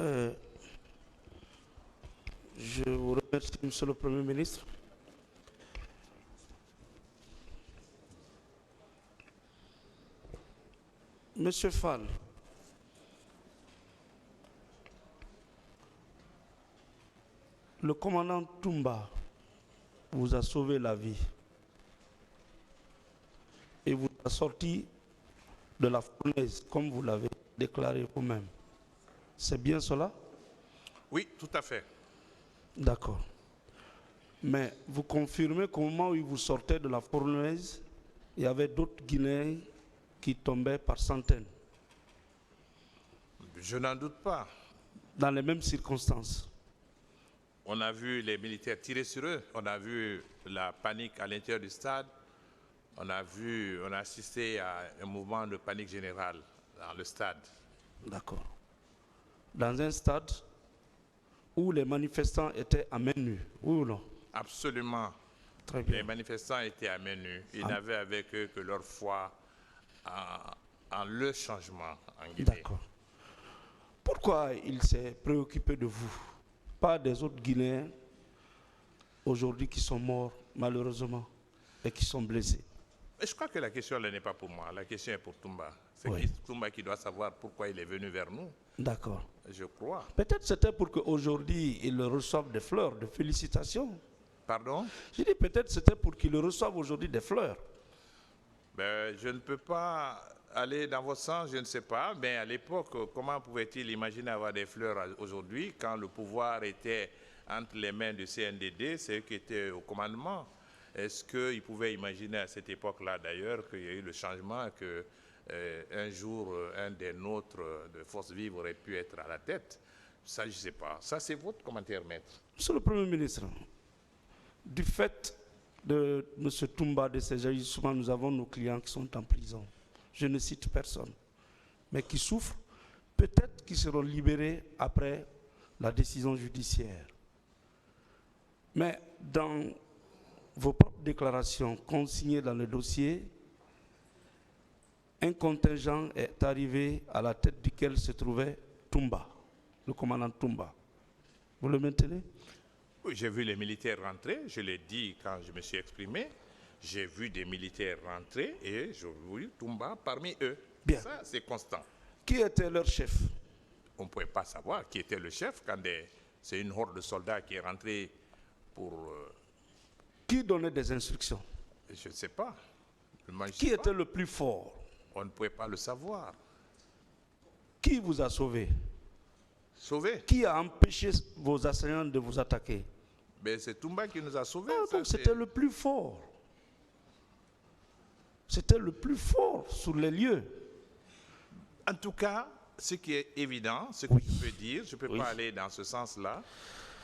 Euh, je vous remercie, Monsieur le Premier ministre. Monsieur Fall, le commandant Toumba vous a sauvé la vie et vous a sorti de la fournaise, comme vous l'avez déclaré vous-même. C'est bien cela? Oui, tout à fait. D'accord. Mais vous confirmez qu'au moment où il vous sortait de la fournaise, il y avait d'autres Guinéens qui tombaient par centaines, Je n'en doute pas. dans les mêmes circonstances. On a vu les militaires tirer sur eux. On a vu la panique à l'intérieur du stade. On a assisté à un mouvement de panique générale dans le stade. D'accord. Dans un stade où les manifestants étaient à main nue, oui ou non? Absolument. Très Les bien. manifestants étaient à main nue. Ils n'avaient avec eux que leur foi en le changement en Guinée. D'accord. Pourquoi il s'est préoccupé de vous, pas des autres Guinéens aujourd'hui qui sont morts malheureusement et qui sont blessés? Et je crois que la question là n'est pas pour moi. La question est pour Toumba. C'est Oui. Toumba qui doit savoir pourquoi il est venu vers nous. D'accord. Je crois. Peut-être c'était pour qu'aujourd'hui ils reçoivent des fleurs de félicitations. Pardon? Je dis peut-être c'était pour qu'ils reçoivent aujourd'hui des fleurs. Ben, je ne peux pas aller dans votre sens, je ne sais pas. Mais à l'époque, comment pouvait-il imaginer avoir des fleurs aujourd'hui quand le pouvoir était entre les mains du CNDD, c'est eux qui étaient au commandement? Est-ce qu'il pouvait imaginer à cette époque-là d'ailleurs qu'il y a eu le changement, que un jour un des nôtres de Force Vive aurait pu être à la tête? Ça, je ne sais pas. Ça, c'est votre commentaire, maître. Monsieur le Premier ministre, du fait de M. Toumba, de ses agissements, nous avons nos clients qui sont en prison. Je ne cite personne, mais qui souffrent. Peut-être qu'ils seront libérés après la décision judiciaire. Mais dans vos propres déclarations consignées dans le dossier, un contingent est arrivé à la tête duquel se trouvait Toumba, le commandant Toumba. Vous le maintenez? Oui, j'ai vu les militaires rentrer, je l'ai dit quand je me suis exprimé. J'ai vu des militaires rentrer et j'ai vu Toumba parmi eux. Bien. Ça, c'est constant. Qui était leur chef? On ne pouvait pas savoir qui était le chef quand c'est une horde de soldats qui est rentrée pour... Qui donnait des instructions? je ne sais pas. Qui était le plus fort? On ne pouvait pas le savoir. Qui vous a sauvé? Sauvé? Qui a empêché vos assaillants de vous attaquer? Ben, c'est Toumba qui nous a sauvés. Ah, Ça, donc c'était le plus fort. C'était le plus fort sur les lieux. En tout cas, ce qui est évident, ce que Oui. je peux dire, je ne peux Oui. pas aller dans ce sens-là.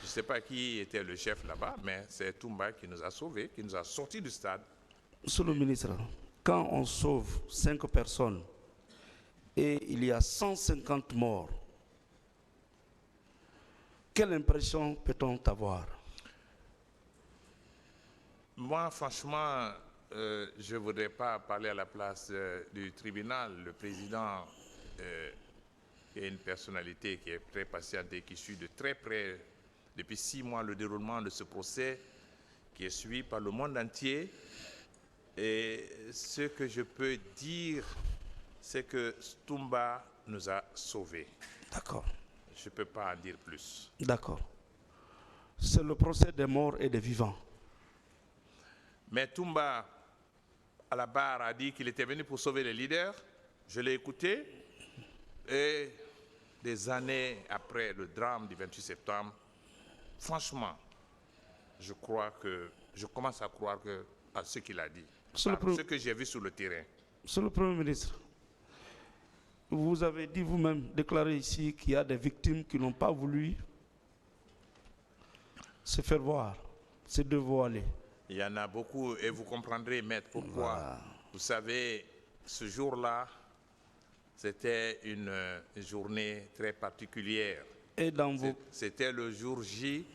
Je ne sais pas qui était le chef là-bas, mais c'est Toumba qui nous a sauvés, qui nous a sortis du stade. Monsieur le ministre, quand on sauve 5 personnes et il y a 150 morts, quelle impression peut-on avoir? Moi, franchement, je ne voudrais pas parler à la place du tribunal. Le président est une personnalité qui est très patiente et qui suit de très près, depuis 6 mois, le déroulement de ce procès, qui est suivi par le monde entier. Et ce que je peux dire, c'est que Toumba nous a sauvés. D'accord. Je ne peux pas en dire plus. D'accord. C'est le procès des morts et des vivants. Mais Toumba, à la barre, a dit qu'il était venu pour sauver les leaders. Je l'ai écouté. Et des années après le drame du 28 septembre, franchement, je commence à croire à ce qu'il a dit. Ce que j'ai vu sur le terrain. Monsieur le Premier ministre, vous avez dit vous-même, déclaré ici qu'il y a des victimes qui n'ont pas voulu se faire voir, se dévoiler. Il y en a beaucoup et vous comprendrez, maître, pourquoi. Voilà. Vous savez, ce jour-là, c'était une journée très particulière. Et dans vos... C'était le jour J,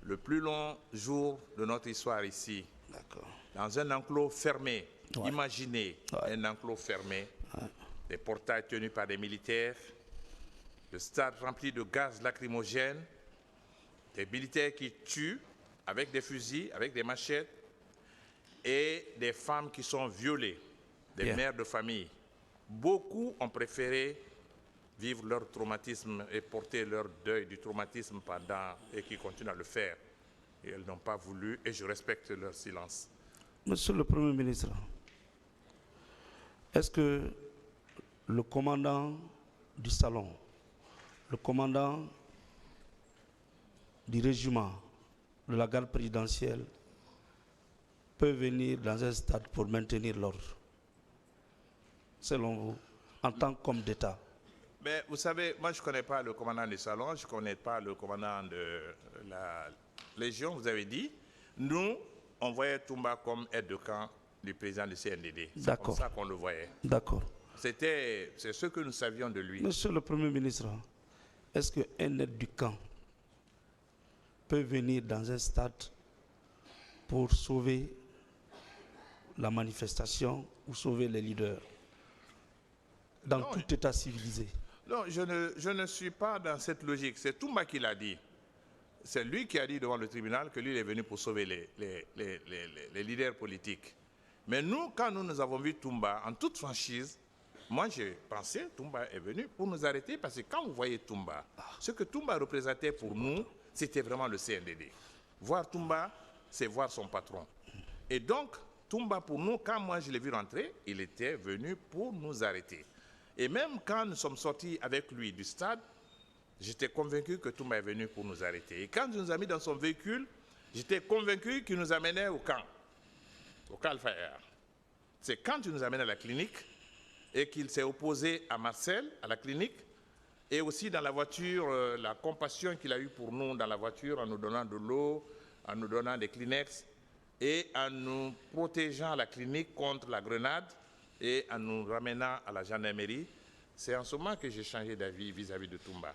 le plus long jour de notre histoire ici. D'accord. Dans un enclos fermé. Ouais. Imaginez un enclos fermé, des portails tenus par des militaires. le stade rempli de gaz lacrymogène, des militaires qui tuent avec des fusils, avec des machettes, et des femmes qui sont violées, des mères de famille. Beaucoup ont préféré vivre leur traumatisme et porter leur deuil du traumatisme pendant, et qui continuent à le faire. Et elles n'ont pas voulu, et je respecte leur silence. Monsieur le Premier ministre, est-ce que le commandant du salon, le commandant du régiment de la garde présidentielle peut venir dans un stade pour maintenir l'ordre, selon vous, en tant qu'homme d'État? Mais vous savez, moi je ne connais pas le commandant du salon, je ne connais pas le commandant de la Légion, vous avez dit. Nous, on voyait Toumba comme aide de camp du président du CNDD. C'est comme ça qu'on le voyait. D'accord. C'est ce que nous savions de lui. Monsieur le Premier ministre, est-ce qu'un aide du camp peut venir dans un stade pour sauver la manifestation ou sauver les leaders dans tout État civilisé? Non, je ne suis pas dans cette logique. C'est Toumba qui l'a dit. C'est lui qui a dit devant le tribunal que lui il est venu pour sauver les leaders politiques. Mais nous, quand nous avons vu Toumba, en toute franchise, moi j'ai pensé Toumba est venu pour nous arrêter parce que quand vous voyez Toumba, ce que Toumba représentait pour nous, c'était vraiment le CNDD. Voir Toumba, c'est voir son patron. Et donc, Toumba pour nous, quand moi je l'ai vu rentrer, il était venu pour nous arrêter. Et même quand nous sommes sortis avec lui du stade, j'étais convaincu que Toumba est venu pour nous arrêter. Et quand il nous a mis dans son véhicule, j'étais convaincu qu'il nous amenait au camp Al-Fayr. C'est quand il nous amène à la clinique et qu'il s'est opposé à Marcel, à la clinique, et aussi dans la voiture, la compassion qu'il a eue pour nous dans la voiture en nous donnant de l'eau, en nous donnant des Kleenex et en nous protégeant à la clinique contre la grenade et en nous ramenant à la gendarmerie. C'est en ce moment que j'ai changé d'avis vis-à-vis de Toumba.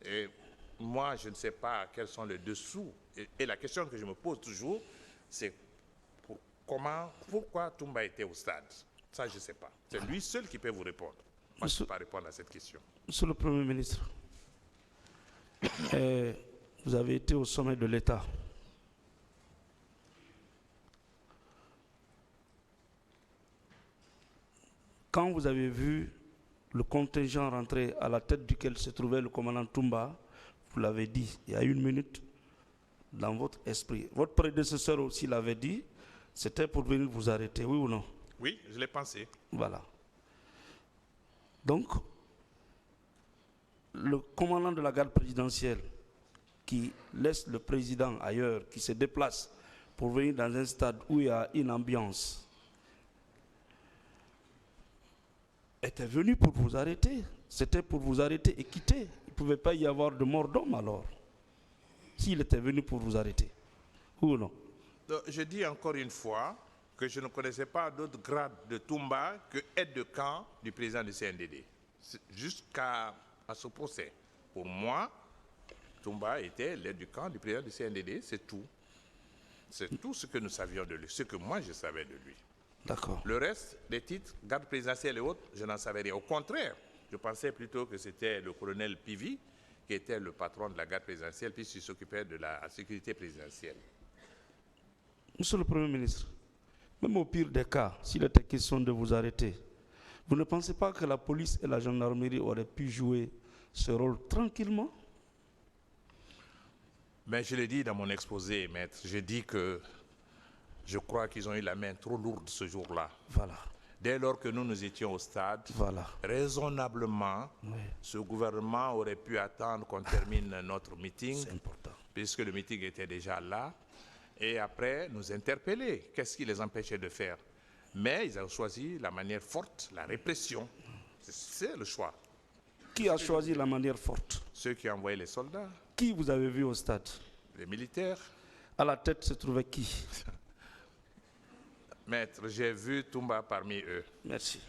Et moi, je ne sais pas quels sont les dessous. Et la question que je me pose toujours, c'est pourquoi Toumba était au stade? Ça, je ne sais pas. C'est lui seul qui peut vous répondre. Moi, je ne peux pas répondre à cette question. Monsieur le Premier ministre, vous avez été au sommet de l'État. Quand vous avez vu le contingent rentrer à la tête duquel se trouvait le commandant Toumba, vous l'avez dit il y a une minute dans votre esprit. Votre prédécesseur aussi l'avait dit, c'était pour venir vous arrêter, oui ou non? Oui, je l'ai pensé. Voilà. Donc, le commandant de la garde présidentielle qui laisse le président ailleurs, qui se déplace pour venir dans un stade où il y a une ambiance, était venu pour vous arrêter. C'était pour vous arrêter et quitter. Il ne pouvait pas y avoir de mort d'homme alors, s'il était venu pour vous arrêter. Ou non? Donc, je dis encore une fois que je ne connaissais pas d'autre grade de Toumba que aide de camp du président du CNDD. Jusqu'à ce procès. Pour moi, Toumba était l'aide du camp du président du CNDD, c'est tout. C'est tout ce que nous savions de lui, ce que moi je savais de lui. D'accord. Le reste, des titres, garde présidentielle et autres, je n'en savais rien. Au contraire, je pensais plutôt que c'était le colonel Pivi qui était le patron de la garde présidentielle puisqu'il s'occupait de la sécurité présidentielle. Monsieur le Premier ministre, même au pire des cas, s'il était question de vous arrêter, vous ne pensez pas que la police et la gendarmerie auraient pu jouer ce rôle tranquillement? Mais je l'ai dit dans mon exposé, maître, j'ai dit que je crois qu'ils ont eu la main trop lourde ce jour-là. Voilà. Dès lors que nous étions au stade, voilà. Raisonnablement, ce gouvernement aurait pu attendre qu'on termine notre meeting. C'est important. Puisque le meeting était déjà là. Et après, nous interpeller. Qu'est-ce qui les empêchait de faire? Mais ils ont choisi la manière forte, la répression. C'est le choix. Qui a choisi la manière forte? Ceux qui ont envoyé les soldats. Qui vous avez vu au stade? Les militaires. À la tête se trouvait qui? Maître, j'ai vu Toumba parmi eux. Merci.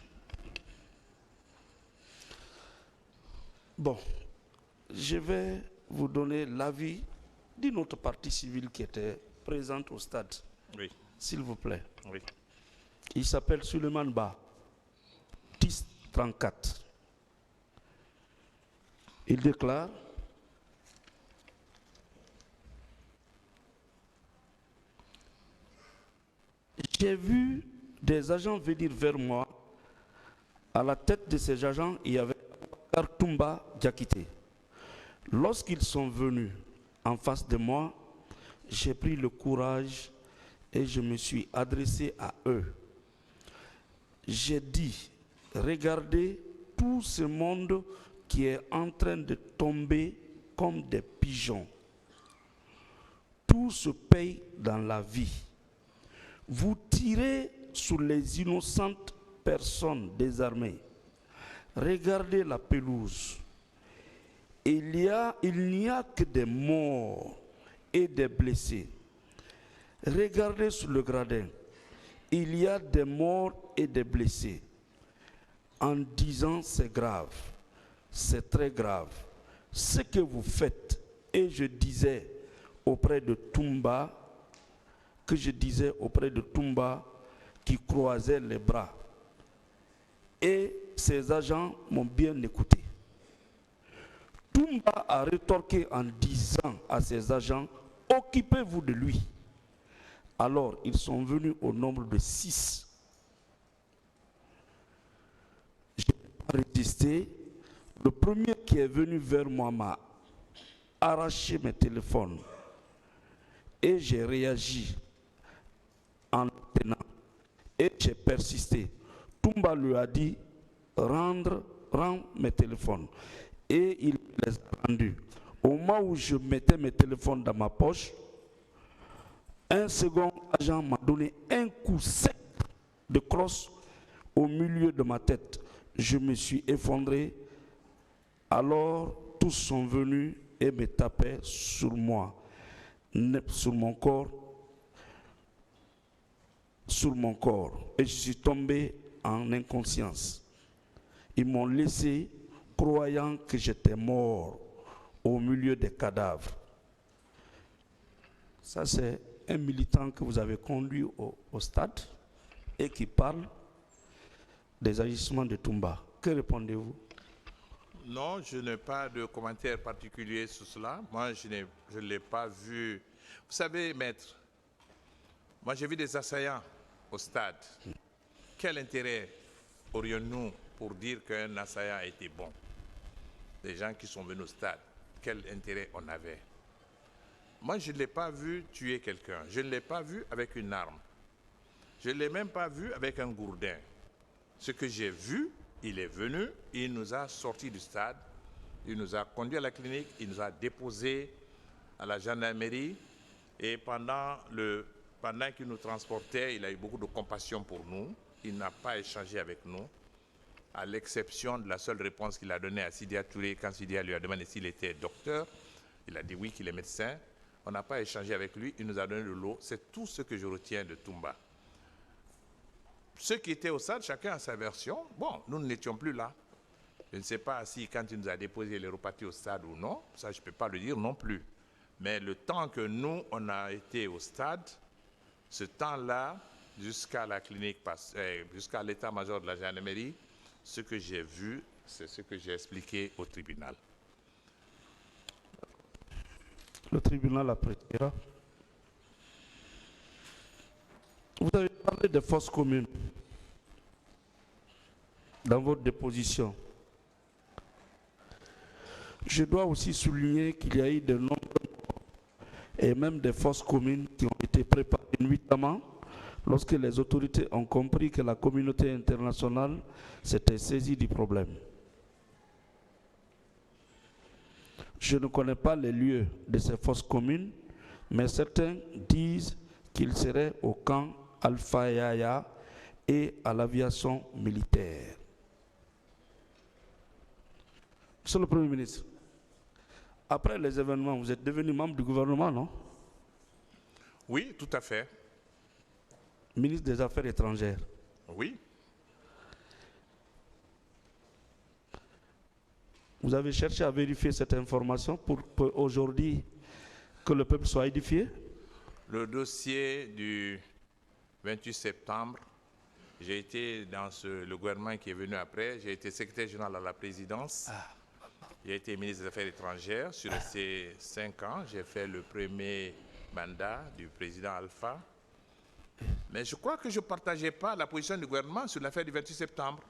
Bon, je vais vous donner l'avis d'une autre partie civile qui était présente au stade. Oui. S'il vous plaît. Oui. Il s'appelle Suleiman Ba, TIS 34. Il déclare: j'ai vu des agents venir vers moi. À la tête de ces agents, il y avait Toumba Diakité. Lorsqu'ils sont venus en face de moi, j'ai pris le courage et je me suis adressé à eux. J'ai dit: regardez tout ce monde qui est en train de tomber comme des pigeons. Tout se paye dans la vie. Vous tirez sur les innocentes personnes désarmées. Regardez la pelouse. Il n'y a que des morts et des blessés. Regardez sur le gradin. Il y a des morts et des blessés. En disant c'est grave, c'est très grave. Ce que vous faites, et je disais auprès de Toumba, qui croisait les bras. Et ses agents m'ont bien écouté. Toumba a rétorqué en disant à ses agents: occupez-vous de lui. Alors ils sont venus au nombre de 6. Je n'ai pas résisté. Le premier qui est venu vers moi m'a arraché mes téléphones. Et j'ai réagi en le tenant. Et j'ai persisté. Toumba lui a dit: rends mes téléphones. Et il les a rendus. Au moment où je mettais mes téléphones dans ma poche, un second agent m'a donné un coup sec de crosse au milieu de ma tête. Je me suis effondré. Alors tous sont venus et me tapaient sur moi, sur mon corps, et je suis tombé en inconscience. Ils m'ont laissé croyant que j'étais mort au milieu des cadavres. Ça, c'est un militant que vous avez conduit au stade et qui parle des agissements de Toumba. Que répondez-vous? Non, je n'ai pas de commentaire particulier sur cela. Moi, je ne l'ai pas vu. Vous savez, maître, moi j'ai vu des assaillants au stade. Quel intérêt aurions-nous pour dire qu'un assaillant était bon? Des gens qui sont venus au stade, quel intérêt on avait? Moi, je ne l'ai pas vu tuer quelqu'un. Je ne l'ai pas vu avec une arme. Je ne l'ai même pas vu avec un gourdin. Ce que j'ai vu, il est venu, il nous a sortis du stade, il nous a conduits à la clinique, il nous a déposés à la gendarmerie et pendant qu'il nous transportait, il a eu beaucoup de compassion pour nous. Il n'a pas échangé avec nous, à l'exception de la seule réponse qu'il a donnée à Sidia Touré quand Sidia lui a demandé s'il était docteur. Il a dit oui, qu'il est médecin. On n'a pas échangé avec lui, il nous a donné de l'eau. C'est tout ce que je retiens de Toumba. Ceux qui étaient au stade, chacun a sa version. Bon, nous n'étions plus là. Je ne sais pas si quand il nous a déposé, il est reparti au stade ou non. Ça, je ne peux pas le dire non plus. Mais le temps que nous, on a été au stade, ce temps-là, jusqu'à la clinique, jusqu'à l'état-major de la gendarmerie, ce que j'ai vu, c'est ce que j'ai expliqué au tribunal. Le tribunal appréciera. Vous avez parlé de fausses communes dans votre déposition. Je dois aussi souligner qu'il y a eu de nombreux et même des fausses communes qui ont été préparées nuitamment lorsque les autorités ont compris que la communauté internationale s'était saisie du problème. Je ne connais pas les lieux de ces fausses communes, mais certains disent qu'ils seraient au camp Alpha Yaya et à l'aviation militaire. Monsieur le Premier ministre, après les événements, vous êtes devenu membre du gouvernement, non? Oui, tout à fait. Ministre des Affaires étrangères. Oui. Vous avez cherché à vérifier cette information pour aujourd'hui que le peuple soit édifié? Le dossier du 28 septembre, j'ai été dans le gouvernement qui est venu après, j'ai été secrétaire général à la présidence. J'ai été ministre des Affaires étrangères. Sur ces 5 ans, j'ai fait le premier mandat du président Alpha. Mais je crois que je ne partageais pas la position du gouvernement sur l'affaire du 28 septembre.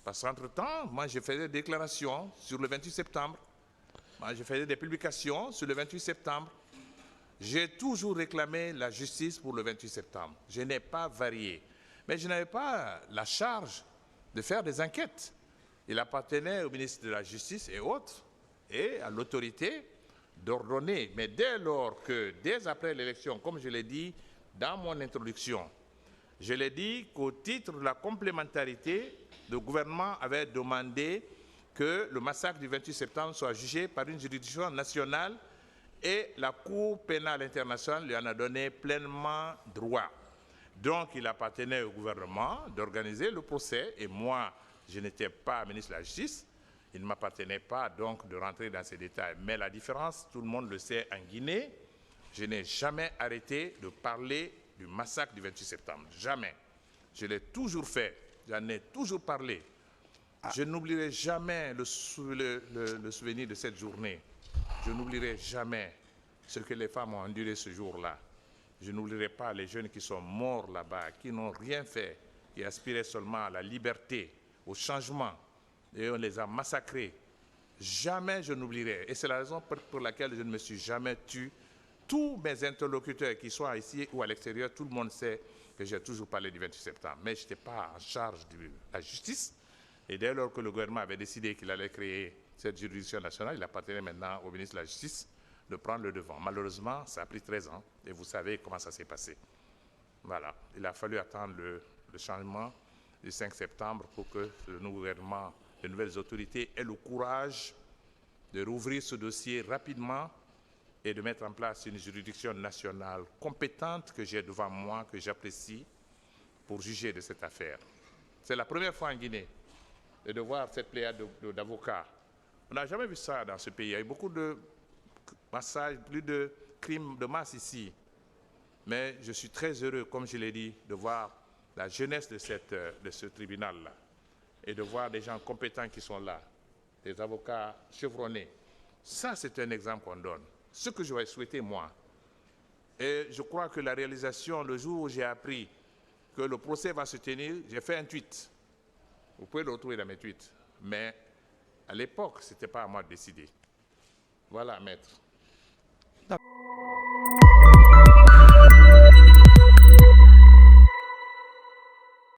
Parce qu'entre-temps, moi, je faisais des déclarations sur le 28 septembre. Moi, je faisais des publications sur le 28 septembre. J'ai toujours réclamé la justice pour le 28 septembre. Je n'ai pas varié. Mais je n'avais pas la charge de faire des enquêtes. Il appartenait au ministre de la Justice et autres, et à l'autorité d'ordonner. Mais dès lors que, dès après l'élection, comme je l'ai dit dans mon introduction, je l'ai dit qu'au titre de la complémentarité, le gouvernement avait demandé que le massacre du 28 septembre soit jugé par une juridiction nationale et la Cour pénale internationale lui en a donné pleinement droit. Donc, il appartenait au gouvernement d'organiser le procès et moi, je n'étais pas ministre de la Justice. Il ne m'appartenait pas donc de rentrer dans ces détails. Mais la différence, tout le monde le sait en Guinée, je n'ai jamais arrêté de parler du massacre du 28 septembre. Jamais. Je l'ai toujours fait. J'en ai toujours parlé. Je n'oublierai jamais le souvenir de cette journée. Je n'oublierai jamais ce que les femmes ont enduré ce jour-là. Je n'oublierai pas les jeunes qui sont morts là-bas, qui n'ont rien fait, qui aspiraient seulement à la liberté, au changement, et on les a massacrés. Jamais je n'oublierai. Et c'est la raison pour laquelle je ne me suis jamais tu. Tous mes interlocuteurs, qui soient ici ou à l'extérieur, tout le monde sait que j'ai toujours parlé du 28 septembre. Mais je n'étais pas en charge de la justice. Et dès lors que le gouvernement avait décidé qu'il allait créer cette juridiction nationale, il appartenait maintenant au ministre de la Justice de prendre le devant. Malheureusement, ça a pris 13 ans. Et vous savez comment ça s'est passé. Voilà. Il a fallu attendre le changement du 5 septembre pour que le nouveau gouvernement, les nouvelles autorités aient le courage de rouvrir ce dossier rapidement et de mettre en place une juridiction nationale compétente que j'ai devant moi, que j'apprécie, pour juger de cette affaire. C'est la première fois en Guinée de voir cette pléiade d'avocats. On n'a jamais vu ça dans ce pays. Il y a eu beaucoup de massages, plus de crimes de masse ici. Mais je suis très heureux, comme je l'ai dit, de voir la jeunesse de ce tribunal-là et de voir des gens compétents qui sont là, des avocats chevronnés. Ça, c'est un exemple qu'on donne. Ce que j'aurais souhaité, moi. Et je crois que la réalisation, le jour où j'ai appris que le procès va se tenir, j'ai fait un tweet. Vous pouvez le retrouver dans mes tweets. Mais à l'époque, ce n'était pas à moi de décider. Voilà, maître. D'accord.